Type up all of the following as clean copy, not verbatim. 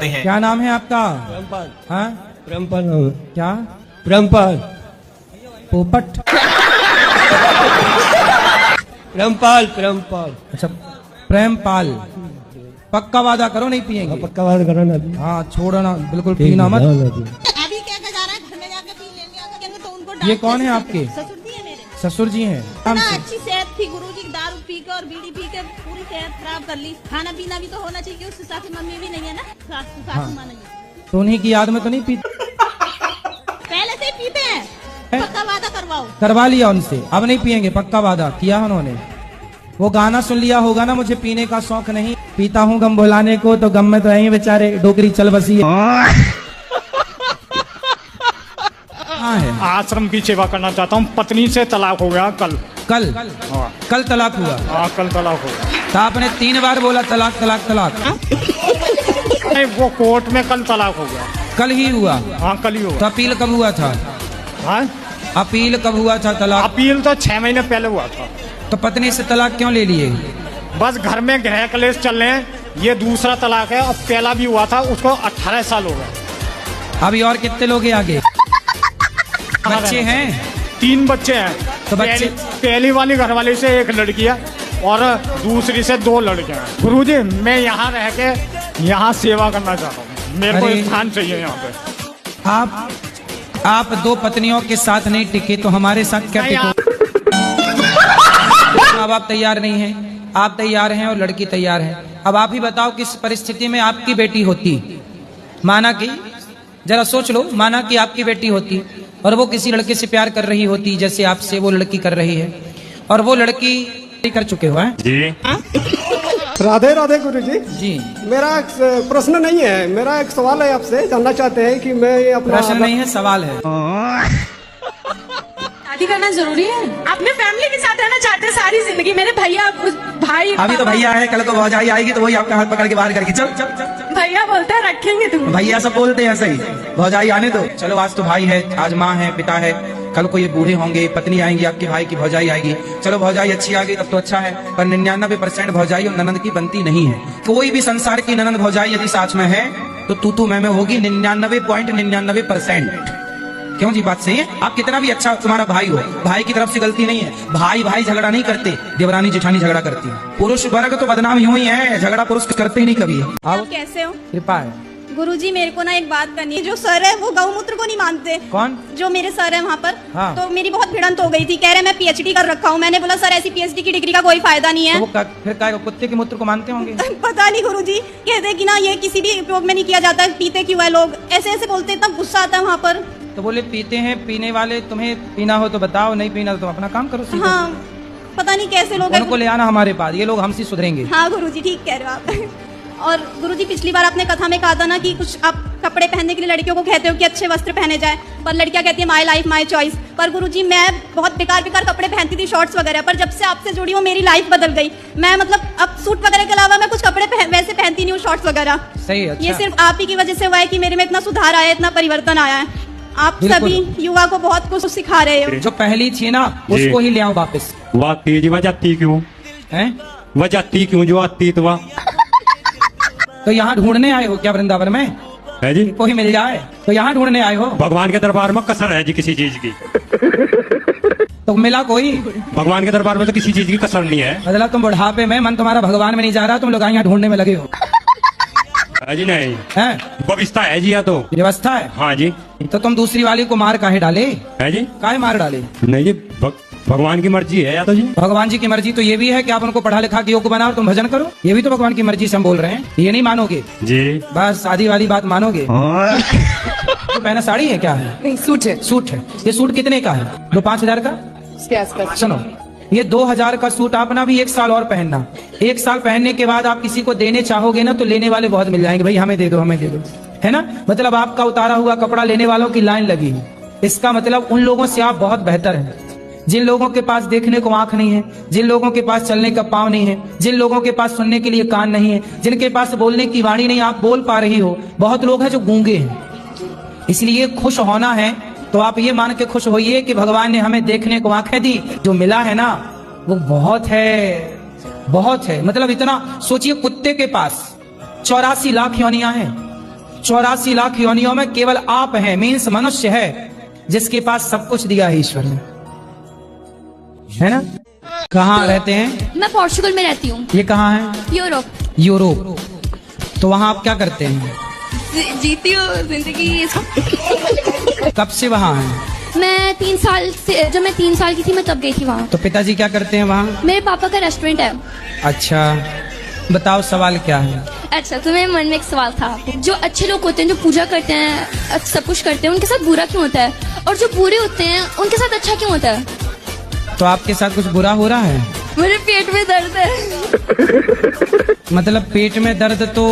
जाते हैं। क्या नाम है आपका? प्रेमपाल। हाँ, प्रेमपाल नाम है। क्या? प्रेमपाल। पोपट। प्रेमपाल प्रेमपाल। अच्छा, प्रेमपाल। पक्का वादा करो नहीं पिएंगे? पक्का बात करो ना अभी। हाँ, छोड़ना बिल्कुल, पीना मत। अभी क्या जा रहा है, घर में जाके पी लेंगे, अगर तो उनको ये कौन है आपके? ससुर जी है मेरे। ससुर जी हैं। नाम ना से? अच्छी सेहत थी, गुरुजी दारू पी के और बीड़ी पी के पूरी सेहत खराब कर ली। खाना पीना भी तो होना चाहिए, उस हिसाब से मम्मी भी नहीं है ना, सासू माँ नहीं है। तो उन्हीं की याद में तो नहीं पीते? पहले से ही पीते हैं, पक्का वादा करवाओ। करवा लिया उनसे, अब नहीं पिएंगे, पक्का वादा किया उन्होंने। वो गाना सुन लिया होगा ना, मुझे पीने का शौक नहीं, पीता हूँ गम भुलाने को, तो गम में तो यही बेचारे डोकरी चल बसी है। हाँ है। आश्रम की सेवा करना चाहता हूँ। पत्नी से तलाक हो गया कल। कल? हाँ। कल तलाक हुआ? हाँ, कल तलाक हो गया। तो आपने 3 बार बोला तलाक तलाक तलाक। नहीं, वो कोर्ट में कल तलाक हो गया। कल ही हुआ? हाँ, कल ही तो हुआ। अपील कब हुआ था? हाँ, अपील कब हुआ था तलाक? अपील तो 6 महीने पहले हुआ था। तो पत्नी से तलाक क्यों ले लिए? बस घर में गृह कलेश चल रहे हैं। ये दूसरा तलाक है, और पहला भी हुआ था, उसको 18 साल हो गए। अभी और कितने लोग हैं आगे? बच्चे हैं? 3 बच्चे हैं। तो बच्चे? पहली वाली घरवाली से 1 लड़की है और दूसरी से 2 लड़के हैं। गुरुजी, मैं यहाँ रह के यहाँ सेवा करना चाहता हूँ। मेरे को अरे। स्थान चाहिए यहाँ पे। आप 2 पत्नियों के साथ नहीं टिके तो हमारे साथ क्या नहीं, टिको? अब आप तैयार नहीं हैं, आप तैयार हैं और लड़की तैयार है। अब आप ही बताओ, किस परिस्थिति में आपकी बेटी होती? माना कि, जरा सोच लो, माना कि आपकी बेटी होती और वो किसी लड़के से प्यार कर रही होती, जैसे आपसे वो लड़की कर रही है, और वो लड़की कर चुके हो हैं जी। राधे राधे गुरुजी। जी। मेरा एक प्रश्न नहीं है, मेरा एक सवाल है, आपसे जानना चाहते हैं कि मैं अपना प्रश्न नहीं है, सवाल है। शादी करना जरूरी है? अपने फैमिली के साथ रहना चाहते हैं सारी जिंदगी। मेरे भैया भाई अभी तो भैया है, कल को भौजाई आएगी तो वही आपका हाथ पकड़ के बाहर करके चल चल चल। भैया बोलते हैं रखेंगे तुम। भैया सब बोलते हैं सही, भौजाई आने दो। चलो, आज तो भाई है, आज माँ है, पिता है, कल को ये बूढ़े होंगे, पत्नी आएंगी आपके भाई की, भौजाई आएगी। चलो, भौजाई अच्छी आ गई तब तो अच्छा है, पर 99% भौजाई और ननंद की बनती नहीं है। कोई भी संसार की ननंद भौजाई यदि साथ में है तो तू मैं होगी 99.99%। क्यों जी, बात सही है? आप कितना भी अच्छा तुम्हारा भाई हो, भाई की तरफ से गलती नहीं है। भाई भाई झगड़ा नहीं करते, देवरानी जेठानी झगड़ा करती है। पुरुष वर्ग तो बदनाम यूं ही है, झगड़ा पुरुष करते ही नहीं कभी। आप कैसे हो? कृपा है। गुरुजी, मेरे को ना एक बात करनी है। जो सर है वो गौमूत्र को नहीं मानते। कौन? जो मेरे सर है वहाँ पर। हाँ। तो मेरी बहुत भिड़ंत हो गई थी, कह रहे मैं पीएचडी कर रखा हूँ। मैंने बोला सर ऐसी पीएचडी की डिग्री का कोई फायदा नहीं है। तो वो फिर काय कुत्ते के मूत्र को मानते होंगे? पता नहीं गुरुजी, कहते कि ना ये किसी भी उपयोग में नहीं किया जाता, पीते क्यों है लोग, ऐसे ऐसे बोलते, इतना गुस्सा आता है वहाँ पर। तो बोले पीते हैं, पीने वाले, तुम्हें पीना हो तो बताओ, नहीं पीना तो तुम अपना काम करो सीधे। हाँ, पता नहीं कैसे लोग उनको ले आना हमारे पास, ये लोग हमसे सुधरेंगे। हाँ गुरुजी, ठीक कह रहे हो आप। और गुरुजी, पिछली बार आपने कथा में कहा था ना कि कुछ आप कपड़े पहनने के लिए लड़कियों को कहते हो कि अच्छे वस्त्र पहने जाए, पर लड़कियां कहती है माय लाइफ माय चॉइस। पर गुरुजी, मैं बहुत बेकार कपड़े पहनती थी, शॉर्ट्स वगैरह, पर जब से आपसे जुड़ी हूँ मेरी लाइफ बदल गई। मैं मतलब अब सूट वगैरह के अलावा मैं कुछ कपड़े वैसे पहनती नहीं हूँ, शॉर्ट्स वगैरह। सही है। अच्छा। ये सिर्फ आप ही की वजह से हुआ है कि मेरे में इतना सुधार आया है, इतना परिवर्तन आया है। आप बिल्कुल। सभी युवा को बहुत कुछ सिखा रहे हो। जो पहली थी ना उसको ही ले आओ वापस। वह तेज वजाती क्यों? हैं? वजाती क्यों जो आती तो तो यहाँ ढूंढने आए हो क्या वृंदावन में? है जी। कोई मिल जाए तो यहाँ ढूंढने आए हो? भगवान के दरबार में कसर है जी किसी चीज की। तो मिला कोई? भगवान के दरबार में तो किसी चीज की कसर नहीं है। मतलब तुम बुढ़ापे में मन तुम्हारा भगवान में नहीं जा रहा, तुम लोग यहाँ ढूंढने में लगे हो। है जी। नहीं हैं? व्यवस्था है जी, या तो व्यवस्था है। हाँ जी। तो तुम दूसरी वाली को मार काहे डाले? है जी। काहे मार डाले? नहीं जी, भगवान की मर्जी है या तो जी। भगवान जी की मर्जी तो ये भी है कि आप उनको पढ़ा लिखा के योग्य बनाओ, तुम भजन करो, ये भी तो भगवान की मर्जी से हम बोल रहे हैं। ये नहीं मानोगे? जी। बस आधी वाली बात मानोगे। तो पहना साड़ी है क्या है? नहीं, सूट है। सूट है। ये सूट कितने का है? 5,000 का? उसके आसपास। सुनो, ये 2,000 का सूट अपना भी 1 साल और पहनना। 1 साल पहनने के बाद आप किसी को देने चाहोगे ना तो लेने वाले बहुत मिल जाएंगे, भाई हमें दे दो, हमें दे दो, है ना? मतलब आपका उतारा हुआ कपड़ा लेने वालों की लाइन लगी है। इसका मतलब उन लोगों से आप बहुत बेहतर हैं, जिन लोगों के पास देखने को आंख नहीं है, जिन लोगों के पास चलने का पाँव नहीं है, जिन लोगों के पास सुनने के लिए कान नहीं है, जिनके पास बोलने की वाणी नहीं, आप बोल पा रही हो। बहुत लोग हैं जो गूंगे हैं। इसलिए खुश होना है तो आप ये मान के खुश होइए कि भगवान ने हमें देखने को आंखें दी, जो मिला है ना वो बहुत है, बहुत है। मतलब इतना सोचिए, कुत्ते के पास 84 लाख योनियां हैं, 84 लाख योनियों में केवल आप हैं, मीन्स मनुष्य है जिसके पास सब कुछ दिया है ईश्वर ने, है ना। कहाँ रहते हैं? मैं पोर्चुगल में रहती हूँ। ये कहाँ है? यूरोप। यूरोप। तो वहाँ आप क्या करते हैं? जीती हूँ जिंदगी। कब से वहाँ हैं? मैं 3 साल से, जब मैं 3 साल की थी मैं तब गई थी वहाँ। तो पिताजी क्या करते हैं वहाँ? मेरे पापा का रेस्टोरेंट है। अच्छा, बताओ सवाल क्या है? अच्छा, तो मेरे मन में एक सवाल था, जो अच्छे लोग होते हैं, जो पूजा करते हैं, सब कुछ करते हैं, उनके साथ बुरा क्यों होता है? और जो बुरे होते हैं उनके साथ अच्छा क्यों होता है? तो आपके साथ कुछ बुरा हो रहा है? मेरे पेट में दर्द है। मतलब पेट में दर्द तो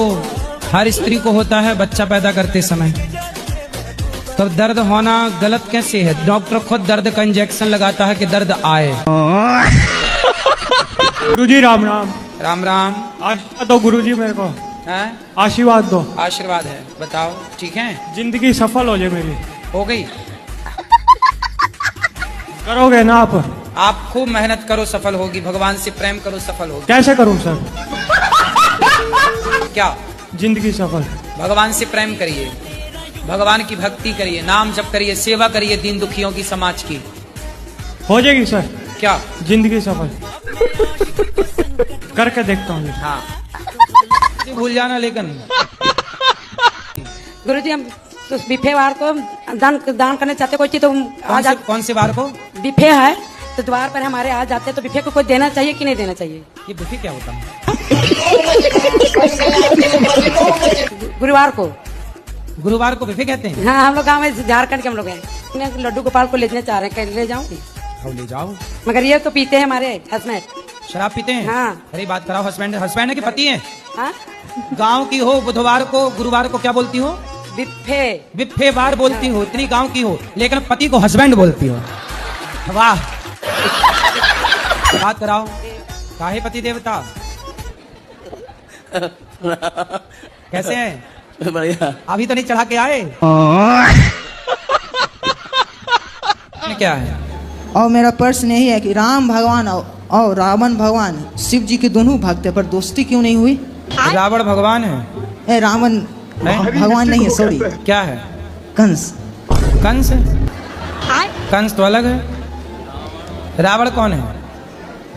हर स्त्री को होता है बच्चा पैदा करते समय, तो दर्द होना गलत कैसे है? डॉक्टर खुद दर्द का इंजेक्शन लगाता है कि दर्द आए। गुरुजी राम राम। राम राम। आशीर्वाद दो गुरुजी मेरे को, है? आशीर्वाद दो। आशीर्वाद है, बताओ। ठीक है, जिंदगी सफल हो जाए मेरी। हो गई। करोगे ना आप खूब मेहनत करो, सफल होगी। भगवान से प्रेम करो, सफल होगी। कैसे करूँ सर? क्या? जिंदगी सफल। भगवान से प्रेम करिए, भगवान की भक्ति करिए, नाम जप करिए, सेवा करिए दीन दुखियों की, समाज की। हो जाएगी सर। क्या? जिंदगी सफल। करके देखता हूँ। हाँ, भूल जाना लेकिन। गुरुजी हम तो बिफे वार को दान करने चाहते, कोई चीज तो कौन से बार को? बिफे है तो द्वार पर हमारे आ जाते, तो बिफे को कोई देना चाहिए कि नहीं देना चाहिए? ये बुफे क्या होता है? गुरुवार को। गुरुवार को बुफे कहते हैं? हाँ, हम लोग गाँव में, झारखंड के हम लोग हैं। लड्डू गोपाल को लेने चाह रहे हैं, ले जाऊंगी? ले जाओ। मगर ये तो पीते हैं हमारे हस्बैंड। शराब पीते हैं? हाँ। अरे बात कराओ। हस्बैंड है कि पति है? हाँ, गांव की हो, बुधवार को, गुरुवार को क्या बोलती हो? बिफे। बिफे बार बोलती हो, इतनी गांव की हो, लेकिन पति को हस्बैंड बोलती हो। वाह। बात कराओ। काहे पति देवता? कैसे हैं? बढ़िया। अभी तो नहीं चढ़ा के आए? क्या है? और मेरा प्रश्न यही है कि राम भगवान और रावण भगवान शिव जी के दोनों भक्त है, पर दोस्ती क्यों नहीं हुई? रावण भगवान है? रावण भगवान नहीं है, सॉरी। क्या है? कंस। कंस? कंस तो अलग है। रावण कौन है?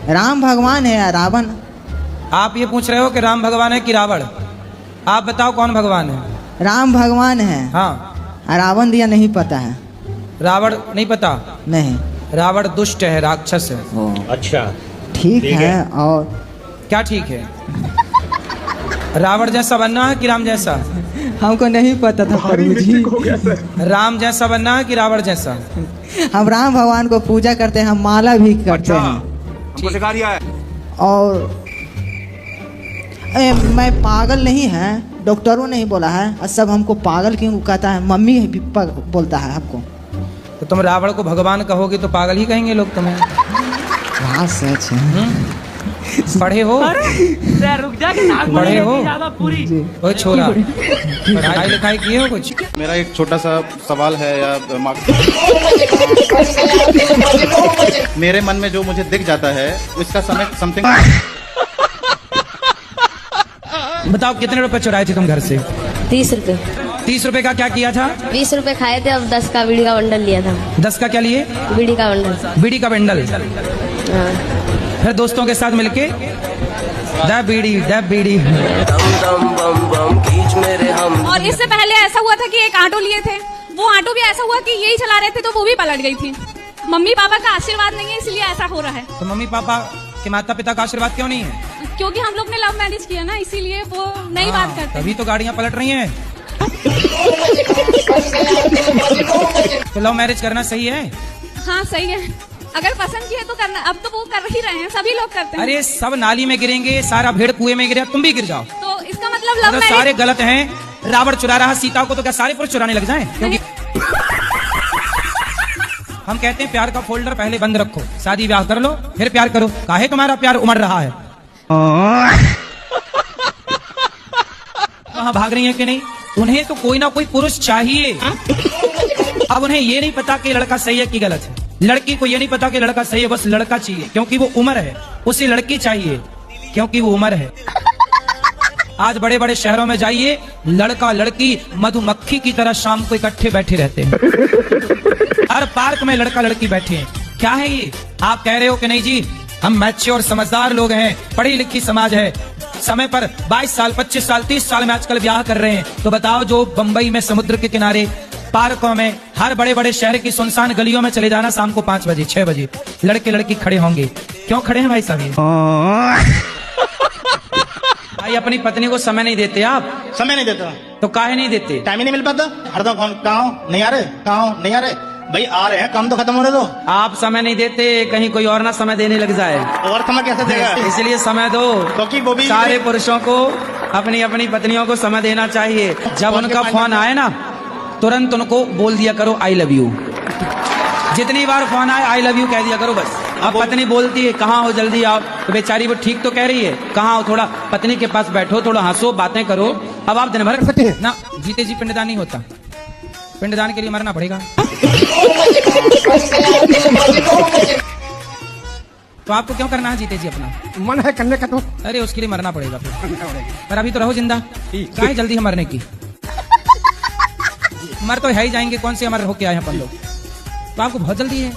राम भगवान है या रावण? आप ये पूछ रहे हो कि राम भगवान है कि रावण? आप बताओ कौन भगवान है? राम भगवान है। हाँ। रावण दिया नहीं पता है। रावण नहीं पता? नहीं। रावण दुष्ट है, राक्षस है। अच्छा, ठीक है। और क्या ठीक है? रावण जैसा बनना है कि राम जैसा? हमको नहीं पता था प्रभु जी। राम जैसा बनना है कि रावण जैसा? हम राम भगवान को पूजा करते हैं, हम माला भी करते हैं। और मैं पागल नहीं है, डॉक्टरों ने ही बोला है। और सब हमको पागल क्यों कहता है? मम्मी भी बोलता है हमको। तो तुम रावण को भगवान कहोगे तो पागल ही कहेंगे लोग तुम्हें। हाँ सच है। पढ़े हो? रुक जा, पढ़े हो? ओए छोरा, पढ़ाई लिखाई किए हो कुछ? मेरा एक छोटा सा सवाल है या मेरे मन में जो मुझे दिख जाता है उसका समय समथिंग। बताओ कितने रुपए चुराए थे तुम घर से? 30 रुपए। 30 रुपए का क्या किया था? 20 रुपए खाए थे, अब 10 का बीड़ी का बंडल लिया था। 10 का क्या लिए? बीड़ी का बंडल। बीड़ी का बंडल। हाँ। फिर दोस्तों के साथ मिलके दा बीड़ी। और इससे पहले ऐसा हुआ था कि एक ऑटो लिए थे, वो ऑटो भी ऐसा हुआ कि यही चला रहे थे तो वो भी पलट गई थी। मम्मी पापा का आशीर्वाद नहीं है, इसलिए ऐसा हो रहा है। तो मम्मी पापा के माता पिता का आशीर्वाद क्यों नहीं है? क्योंकि हम लोग ने लव मैरिज किया ना, इसीलिए वो नई बात करते हैं। तभी तो गाड़ियां पलट रही हैं। तो लव मैरिज करना सही है? हाँ सही है, अगर पसंद की है तो करना। अब तो वो कर ही रहे हैं, सभी लोग करते हैं। अरे सब नाली में गिरेंगे, सारा भेड़ कुएं में गिरे, तुम भी गिर जाओ तो इसका मतलब लव मतलब सारे गलत हैं। रावण चुरा रहा सीता को, तो क्या सारे पुरुष चुराने लग जाएं? क्योंकि हम कहते हैं प्यार का फोल्डर पहले बंद रखो, शादी ब्याह कर लो फिर प्यार करो। काहे तुम्हारा प्यार उमड़ रहा है? वहां भाग रही है कि नहीं? उन्हें तो कोई ना कोई पुरुष चाहिए। अब उन्हें ये नहीं पता कि लड़का सही है कि गलत है। लड़की को ये नहीं पता कि लड़का सही है, बस लड़का चाहिए क्योंकि वो उम्र है। उसे लड़की चाहिए क्योंकि वो उम्र है। आज बड़े बड़े शहरों में जाइए, लड़का लड़की मधुमक्खी की तरह शाम को इकट्ठे बैठे रहते हैं। हर पार्क में लड़का लड़की बैठे हैं। क्या है ये? आप कह रहे हो कि नहीं जी हम मैच्योर समझदार लोग हैं, पढ़ी लिखी समाज है, समय पर 22 साल 25 साल 30 साल में आजकल ब्याह कर रहे हैं। तो बताओ, जो बंबई में समुद्र के किनारे, पार्कों में, हर बड़े बड़े शहर की सुनसान गलियों में चले जाना, शाम को 5 बजे 6 बजे लड़के लड़की खड़े होंगे। क्यों खड़े हैं भाई साहब? भाई अपनी पत्नी को समय नहीं देते आप? समय नहीं देता तो काहे नहीं देते? टाइम ही नहीं मिल पाता। हरदम फोन, कहाँ हो? नहीं आ रहे, कहाँ हो? नहीं आ रहे। भाई आ रहे हैं, काम तो खत्म हो रहे दो। आप समय नहीं देते, कहीं कोई और ना समय देने लग जाए। और समय कैसे देगा? इसलिए समय दो, क्योंकि वो भी सारे पुरुषों को अपनी अपनी पत्नियों को समय देना चाहिए। जब उनका फोन आए ना, तुरंत उनको बोल दिया करो आई लव यू। जितनी बार फोन आए आई लव यू कह दिया करो बस। अब पत्नी बोलती है कहाँ हो, जल्दी आओ, तो बेचारी वो ठीक तो कह रही है, कहाँ हो, थोड़ा पत्नी के पास बैठो, थोड़ा हंसो, बातें करो। अब आप दिन भर ना जीते जी पिंडदान नहीं होता, पिंडदान के लिए मरना पड़ेगा। तो आपको क्यों करना है जीते जी अपना? मन है करने का तो। अरे उसके लिए मरना पड़ेगा फिर। पर अभी तो रहो जिंदा, काहे जल्दी है मरने की? मर तो है ही जाएंगे, कौन से अमर होके आए हैं अपन लोग। तो आपको बहुत जल्दी है।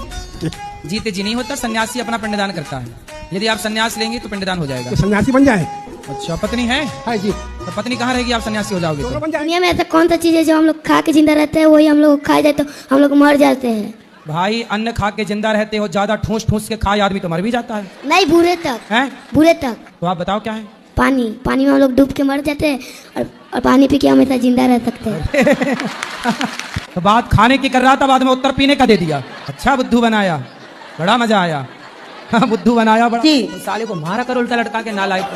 जीते जी नहीं होता, सन्यासी अपना पिंडदान करता है। यदि आप सन्यास लेंगे तो पिंडदान हो जाएगा। तो सन्यासी बन जाए। अच्छा, पत्नी है? हाँ जी। तो पत्नी कहाँ रहेगी आप सन्यासी हो जाओगे तो? बन जाए। दुनिया में ऐसा कौन सा चीज है जो हम लोग खा के जिंदा रहते हैं, वही हम लोग खा जाए तो हम लोग मर जाते हैं? भाई अन्न खा के जिंदा रहते हो, ज्यादा ठूस ठूस के खाए आदमी तो मर भी जाता है। नहीं, बुरे तक हैं? बुरे तक। तो आप बताओ क्या है? पानी, पानी में हम लोग डूब के मर जाते हैं और पानी पी के हमेशा जिंदा रह सकते हैं। तो बात खाने की कर रहा था, बाद में उत्तर पीने का दे दिया। अच्छा बुद्धू बनाया, बड़ा मजा आया। हाँ, बुद्धू बनाया बड़ा। तो साले को मारा करो उल्टा लटका के, नालायक को।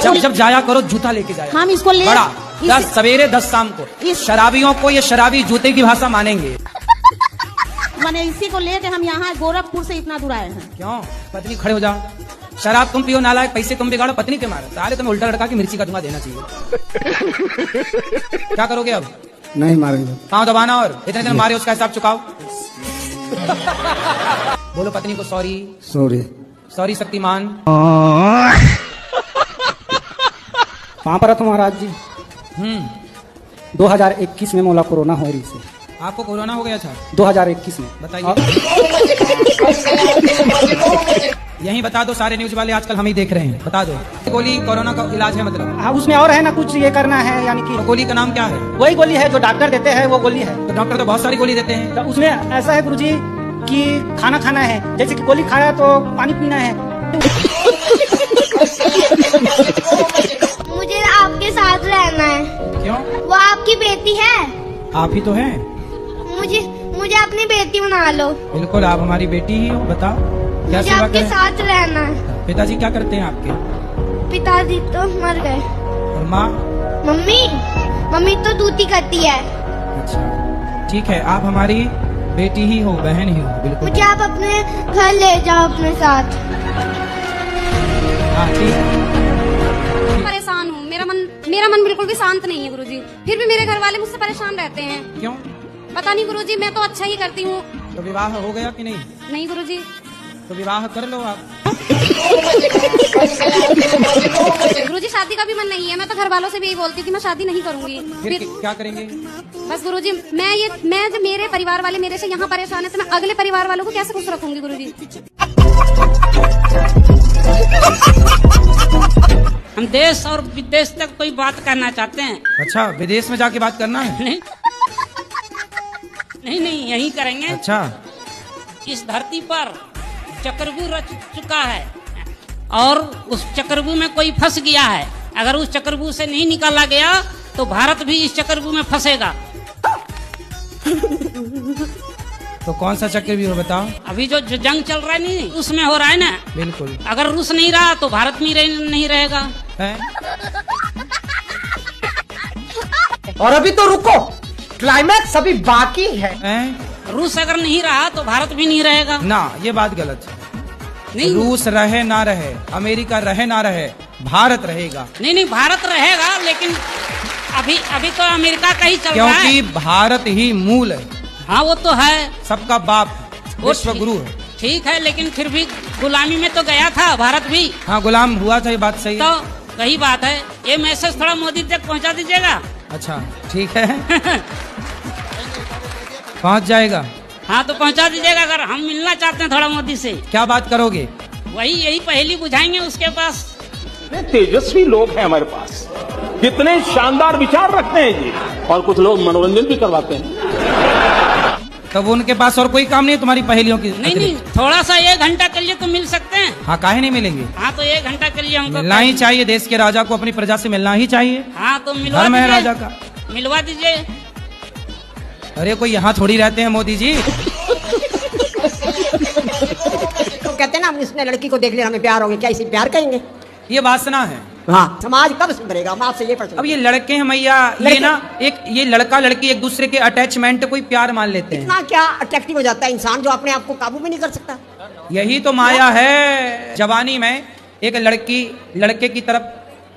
जब जब जाया करो जूता लेके जाया। हम इसको ले बड़ा 10 सवेरे 10 शाम को। शराबियों को ये शराबी जूते की भाषा मानेंगे। मैंने इसी को लेके हम यहाँ गोरखपुर से इतना दूर आए हैं। क्यों? पत्नी खड़े हो जाओ, शराब तुम पियो नालायक, पैसे तुम बिगाड़ो, पत्नी के मारो। साले तुम्हें उल्टा लटका के मिर्ची का धुआं देना चाहिए। क्या करोगे अब? नहीं मारेंगे। पाँव दबाना और इतने दिन मारे उसका हिसाब चुकाओ। बोलो पत्नी को सॉरी। सॉरी। सॉरी शक्तिमान। कहाँ पर हो महाराज जी? 2021 में मोला कोरोना हो रही से। आपको कोरोना हो गया था 2021 में? बताइए। यही बता दो, सारे न्यूज वाले आजकल हम ही देख रहे हैं, बता दो। गोली कोरोना का इलाज है मतलब? हाँ, उसमें और है ना कुछ ये करना है, यानी कि तो गोली का नाम क्या है? वही गोली है जो डॉक्टर देते हैं, वो गोली है। तो डॉक्टर तो बहुत सारी गोली देते हैं। तो उसमें ऐसा है गुरुजी कि खाना खाना है, जैसे कि गोली खाया तो पानी पीना है। मुझे आपके साथ रहना है। क्यों? वो आपकी बेटी है। आप ही तो हैं। मुझे अपनी बेटी बना लो। बिल्कुल, आप हमारी बेटी ही हो। बताओ क्या मुझे सेवा आपके करें? साथ रहना है। पिताजी क्या करते हैं आपके? पिताजी तो मर गए। और माँ? मम्मी तो दूती करती है। अच्छा ठीक है, आप हमारी बेटी ही हो, बहन ही हो। बिल्कुल। मुझे आप अपने घर ले जाओ अपने साथ। हाँ ठीक है। परेशान हूँ, मेरा मन बिल्कुल भी शांत नहीं है गुरुजी। फिर भी मेरे घर वाले मुझसे परेशान रहते हैं। क्यों? पता नहीं गुरुजी, मैं तो अच्छा ही करती हूँ। तो विवाह हो गया कि नहीं? नहीं गुरुजी। तो विवाह कर लो आप। गुरुजी शादी का भी मन नहीं है। मैं तो घर वालों से भी यही बोलती थी मैं शादी नहीं करूंगी। फिर क्या करेंगे? बस गुरुजी, मैं जब मेरे परिवार वाले मेरे से यहाँ परेशान है तो मैं अगले परिवार वालों को कैसे खुश रखूंगी गुरुजी? हम देश और विदेश तक कोई बात करना चाहते हैं। अच्छा, विदेश में जाके बात करना है? नहीं यही करेंगे। अच्छा। इस धरती पर चक्रव्यूह रच चुका है और उस चक्रव्यूह में कोई फंस गया है। अगर उस चक्रव्यूह से नहीं निकाला गया तो भारत भी इस चक्रव्यूह में फंसेगा। तो कौन सा चक्रव्यूह बताओ? अभी जो जंग चल रहा है नहीं, उसमें हो रहा है ना। बिल्कुल। अगर रूस नहीं रहा तो भारत में नहीं रहेगा। और अभी तो रुको, क्लाइमैक्स अभी बाकी है। रूस अगर नहीं रहा तो भारत भी नहीं रहेगा। ना, ये बात गलत है। नहीं, रूस रहे ना रहे, अमेरिका रहे ना रहे, भारत रहेगा। नहीं भारत रहेगा, लेकिन अभी तो अमेरिका का ही चल रहा है। क्योंकि भारत ही मूल है। हाँ वो तो है, सबका बाप, विश्व गुरु है। ठीक है, लेकिन फिर भी गुलामी में तो गया था भारत भी। हाँ, गुलाम हुआ था, ये बात सही है। तो वही बात है, ये मैसेज थोड़ा मोदी तक पहुंचा दीजिएगा। अच्छा ठीक है। पहुंच जाएगा। हाँ तो पहुंचा दीजिएगा, अगर हम मिलना चाहते हैं थोड़ा मोदी से। क्या बात करोगे? वही यही पहेली बुझाएंगे उसके पास। तेजस्वी लोग हैं हमारे पास, कितने शानदार विचार रखते हैं जी, और कुछ लोग मनोरंजन भी करवाते हैं। तब उनके पास और कोई काम नहीं है तुम्हारी पहेलियों की? नहीं, थोड़ा सा 1 घंटा के लिए तो मिल सकते हैं। हाँ, काहे नहीं मिलेंगे? हाँ तो 1 घंटा के लिए हमको मिलना ही चाहिए, देश के राजा को अपनी प्रजा से मिलना ही चाहिए। हाँ तो मिलवा धर्म है दीजिए, राजा का। मिलवा दीजिए। अरे कोई यहाँ थोड़ी रहते हैं मोदी जी। तो कहते हैं ना, हम इसने लड़की को देख लिया हमें प्यार हो गया, क्या इसे प्यार कहेंगे? ये वासना है। हाँ, समाज कब सुधरेगा? मैं आपसे ये प्रश्न। अब ये लड़के हैं मैया, ये ना ये लड़का लड़की एक दूसरे के अटैचमेंट को ही प्यार मान लेते हैं। इतना क्या अट्रैक्टिव हो जाता है इंसान जो अपने आप को काबू में नहीं कर सकता। यही तो माया है। जवानी में एक लड़की लड़के की तरफ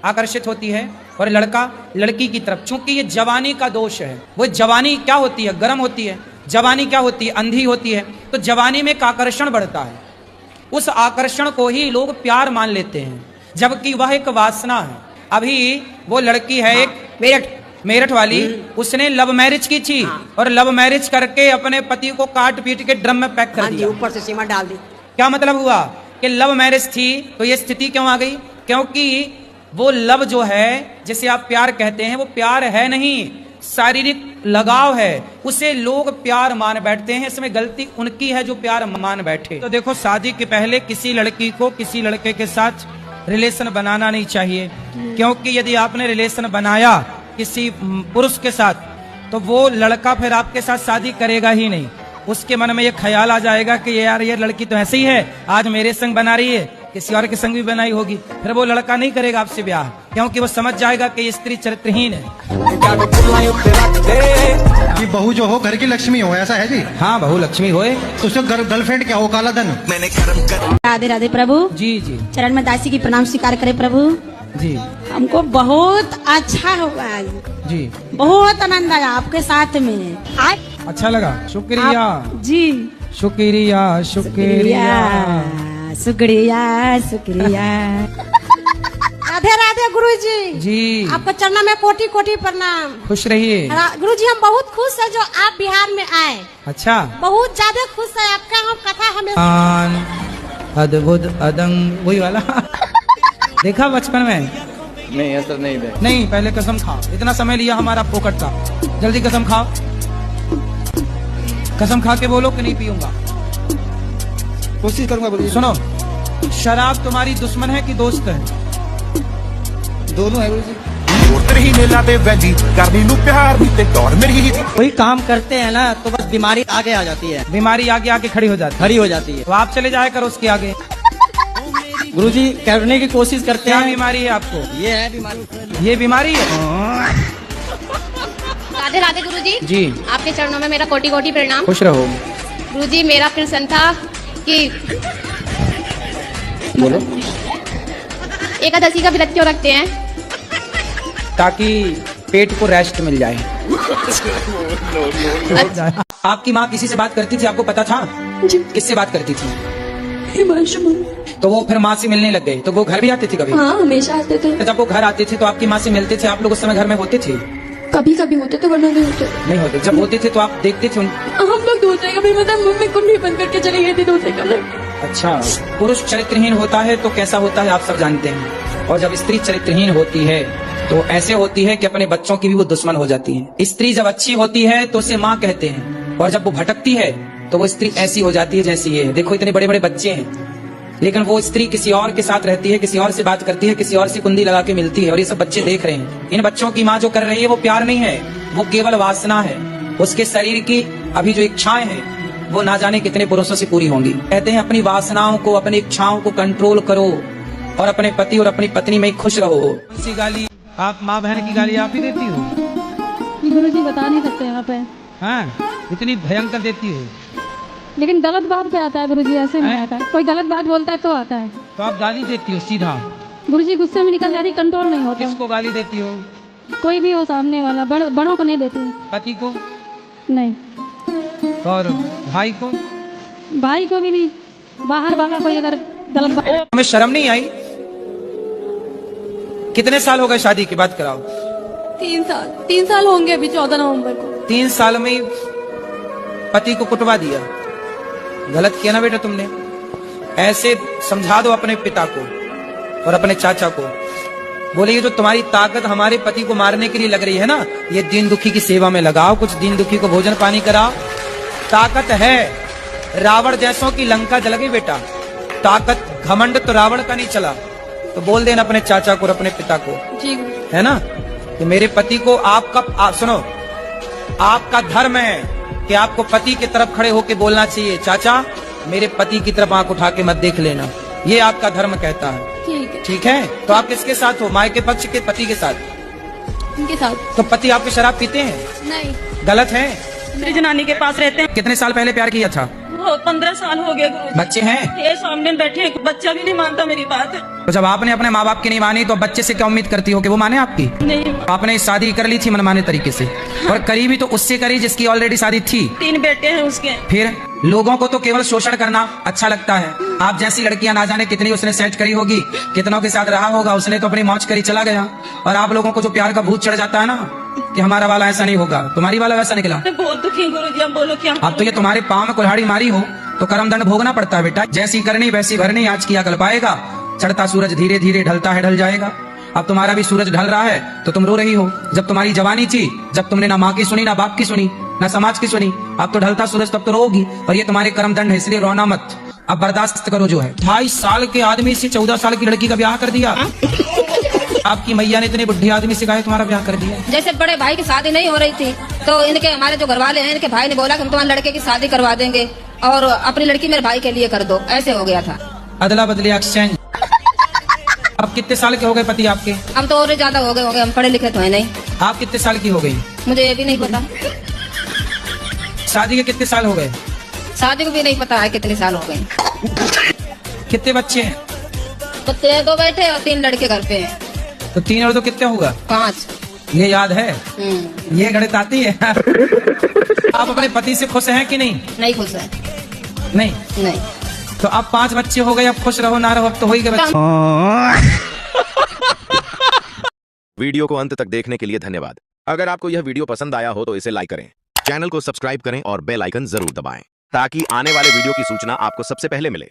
आकर्षित होती है और लड़का लड़की की तरफ। चूंकि ये जवानी का दोष है। वो जवानी क्या होती है? गर्म होती है। जवानी क्या होती है? अंधी होती है। तो जवानी में एक आकर्षण बढ़ता है, उस आकर्षण को ही लोग प्यार मान लेते हैं, जबकि वह एक वासना है। अभी वो लड़की है एक मेरठ वाली, उसने लव मैरिज की थी और लव मैरिज करके अपने पति को काट पीट के ड्रम में पैक कर दिया, ऊपर से सीमेंट डाल दी। क्या मतलब हुआ कि लव मैरिज थी तो ये स्थिति क्यों आ गई? क्योंकि वो लव जो है, जिसे आप प्यार कहते हैं, वो प्यार है नहीं, शारीरिक लगाव है। उसे लोग प्यार मान बैठते हैं। इसमें गलती उनकी है जो प्यार मान बैठे। तो देखो, शादी के पहले किसी लड़की को किसी लड़के के साथ रिलेशन बनाना नहीं चाहिए, क्योंकि यदि आपने रिलेशन बनाया किसी पुरुष के साथ तो वो लड़का फिर आपके साथ शादी करेगा ही नहीं। उसके मन में ये ख्याल आ जाएगा कि यार ये लड़की तो ऐसे ही है, आज मेरे संग बना रही है, किसी और के संग भी बनाई होगी। फिर वो लड़का नहीं करेगा आपसे ब्याह, क्योंकि वो समझ जाएगा कि ये स्त्री चरित्रहीन है। कि बहू जो हो घर की लक्ष्मी हो, ऐसा है जी? हाँ, बहू लक्ष्मी होए तो उसका गर्लफ्रेंड क्या हो? काला धन। राधे राधे प्रभु जी जी। चरण में दासी की प्रणाम स्वीकार करे प्रभु जी। हमको बहुत अच्छा हुआ जी, बहुत आनंद आया आपके साथ में। अच्छा लगा। शुक्रिया जी, शुक्रिया शुक्रिया शुक्रिया शुक्रिया। राधे राधे गुरु जी। जी, आपको चरणों में कोटि कोटि प्रणाम। खुश रहिए गुरु जी, हम बहुत खुश है जो आप बिहार में आए। अच्छा, बहुत ज्यादा खुश है। आपका हम कथा हमें अद्भुत अदंग वही वाला देखा बचपन में? नहीं ऐसा नहीं दे। नहीं, पहले कसम खाओ। इतना समय लिया हमारा फोकट का, जल्दी कसम खाओ। कसम खा के बोलो कि नहीं पीऊंगा। कोशिश करूंगा। बोलिए। सुनो, शराब तुम्हारी दुश्मन है कि दोस्त है? दोनों है गुरु जी। कोई काम करते हैं ना तो बस बीमारी आगे आ जाती है, बीमारी आगे आके खड़ी हो जाती है। तो आप चले जाया करो उसके आगे। गुरुजी करने की कोशिश करते क्या हैं। बीमारी है आपको? ये है बीमारी। ये बीमारी है। राधे राधे गुरुजी। जी, आपके चरणों में मेरा कोटि कोटि प्रणाम। खुश रहो। गुरुजी, मेरा प्रश्न था कि बोलो। एकादशी का व्रत क्यों रखते हैं? ताकि पेट को रेस्ट मिल जाए। आपकी माँ किसी से बात करती थी, आपको पता था? किससे बात करती थी? तो वो फिर माँ से मिलने लग गए, तो वो घर भी आते थे कभी? हाँ, हमेशा आते थे। तो जब वो घर आते थे तो आपकी माँ से मिलते थे, आप लोग उस समय घर में होते थे? कभी कभी होते थे, वरना नहीं होते। नहीं होते। जब होते थे तो आप देखते थे हम लोग दूसरे कमरे में, मतलब मम्मी कुंडी बंद करके चले गए थे दूसरे कमरे। अच्छा, पुरुष चरित्रहीन होता है तो कैसा होता है आप सब जानते हैं। और जब स्त्री चरित्रहीन होती है तो ऐसे होती है कि अपने बच्चों की भी वो दुश्मन हो जाती है। स्त्री जब अच्छी होती है तो उसे माँ कहते हैं, और जब वो भटकती है तो वो स्त्री ऐसी हो जाती है जैसी ये। देखो, इतने बड़े बड़े बच्चे हैं, लेकिन वो स्त्री किसी और के साथ रहती है, किसी और से बात करती है, किसी और से कुंडी लगा के मिलती है, और ये सब बच्चे देख रहे हैं। इन बच्चों की माँ जो कर रही है वो प्यार नहीं है, वो केवल वासना है। उसके शरीर की अभी जो इच्छाएं हैं वो ना जाने कितने पुरुषों से पूरी होंगी। कहते हैं अपनी वासनाओं को, अपनी इच्छाओं को कंट्रोल करो और अपने पति और अपनी पत्नी में खुश रहो। इसी गाली आप माँ बहन की गाली आप ही देती हो? गुरुजी, बता नहीं सकते यहाँ पे। हाँ, इतनी भयंकर देती हो। लेकिन गलत बात पे आता है गुरुजी, ऐसे नहीं आता है। कोई गलत बात बोलता है तो आता है। तो आप गाली देती हो सीधा? गुरुजी, गुस्से में निकल जाती, कंट्रोल नहीं होता। किसको गाली देती हो? कोई भी हो सामने वाला, बड़ों को नहीं देती। पति को? नहीं। और भाई को? भाई को भी नहीं। बाहर कोई अगर तुम्हें शर्म नहीं आई? कितने साल हो गए शादी की बात कराओ? 3 साल होंगे अभी 14 नवंबर को। 3 साल में ही पति को कुटवा दिया। गलत किया ना बेटा तुमने। ऐसे समझा दो अपने पिता को और अपने चाचा को, बोले ये जो तुम्हारी ताकत हमारे पति को मारने के लिए लग रही है ना, ये दीन दुखी की सेवा में लगाओ, कुछ दीन दुखी को भोजन पानी कराओ। ताकत है, रावण जैसों की लंका जल गई बेटा। ताकत घमंड तो रावण का नहीं चला। तो बोल देना अपने चाचा को और अपने पिता को, है ना, कि मेरे पति को सुनो, आपका धर्म है कि आपको पति की तरफ खड़े होकर बोलना चाहिए, चाचा मेरे पति की तरफ आंख उठा के मत देख लेना, ये आपका धर्म कहता है। ठीक है। तो आप किसके साथ हो? माँ के पक्ष के पति के साथ? उनके साथ। तो पति आपके शराब पीते हैं? नहीं। गलत है। मेरी जनानी के पास रहते हैं। कितने साल पहले प्यार किया था? 15 साल हो गए गुरुजी। बच्चे हैं? ये सामने बैठे हैं, बच्चा भी नहीं मानता मेरी बात। तो जब आपने अपने माँ बाप की नहीं मानी तो बच्चे से क्या उम्मीद करती हो कि वो माने आपकी? नहीं। आपने शादी कर ली थी मनमाने तरीके से, और करी भी तो उससे करी जिसकी ऑलरेडी शादी थी। 3 बेटे हैं उसके। फिर लोगों को तो केवल शोषण करना अच्छा लगता है। आप जैसी लड़कियां ना जाने कितनी उसने सेट करी होगी, कितनों के साथ रहा होगा, उसने तो अपनी मौज करी चला गया। और आप लोगों को जो प्यार का भूत चढ़ जाता है ना कि हमारा वाला ऐसा नहीं होगा, तुम्हारी वाला वैसा निकला। मैं बहुत दुखी हूँ गुरुजी, अब बोलो क्या? अब तो ये तुम्हारे पाँव में कुल्हाड़ी मारी हो तो कर्म दंड भोगना पड़ता है बेटा। जैसी करनी वैसी भरनी, आज किया कल पाएगा। चढ़ता सूरज धीरे धीरे ढलता है, ढल जाएगा। अब तुम्हारा भी सूरज ढल रहा है तो तुम रो रही हो। जब तुम्हारी जवानी थी, जब तुमने ना माँ की सुनी, ना बाप की सुनी, ना समाज की सुनी, अब तो ढलता सूरज, तब तो रोगी। और ये तुम्हारे कर्म दंड है, इसलिए रोना मत, अब बर्दाश्त करो जो है। 22 साल के आदमी से 14 साल की लड़की का ब्याह कर दिया। आपकी मैया ने इतने बुढ़ी आदमी से कहा तुम्हारा ब्याह कर दिया। जैसे बड़े भाई की शादी नहीं हो रही थी तो इनके हमारे जो घर वाले हैं, इनके भाई ने बोला कि हम तुम्हारे लड़के की शादी करवा देंगे और अपनी लड़की मेरे भाई के लिए कर दो, ऐसे हो गया था। अदला बदली एक्सचेंज। अब कितने साल के हो गए पति आपके? हम तो और ज्यादा हो गए, हम पढ़े लिखे तो है नहीं। आप कितने साल की हो गई? मुझे ये भी नहीं पता। शादी के कितने साल हो गए? शादी को भी नहीं पता है कितने साल हो गए। कितने बच्चे हैं? बच्चे 2 बेटे और 3 लड़के घर पे हैं। तो 3 और 2 कितने होगा? 5। ये याद है? ये गणित आती है? आप अपने पति से खुश हैं कि नहीं? नहीं खुश है। नहीं। तो अब 5 बच्चे हो गए, अब खुश रहो ना रहो, अब तो हो ही गए बच्चे। वीडियो को अंत तक देखने के लिए धन्यवाद। अगर आपको यह वीडियो पसंद आया हो तो इसे लाइक करें, चैनल को सब्सक्राइब करें और बेल आइकन जरूर दबाएं ताकि आने वाले वीडियो की सूचना आपको सबसे पहले मिले।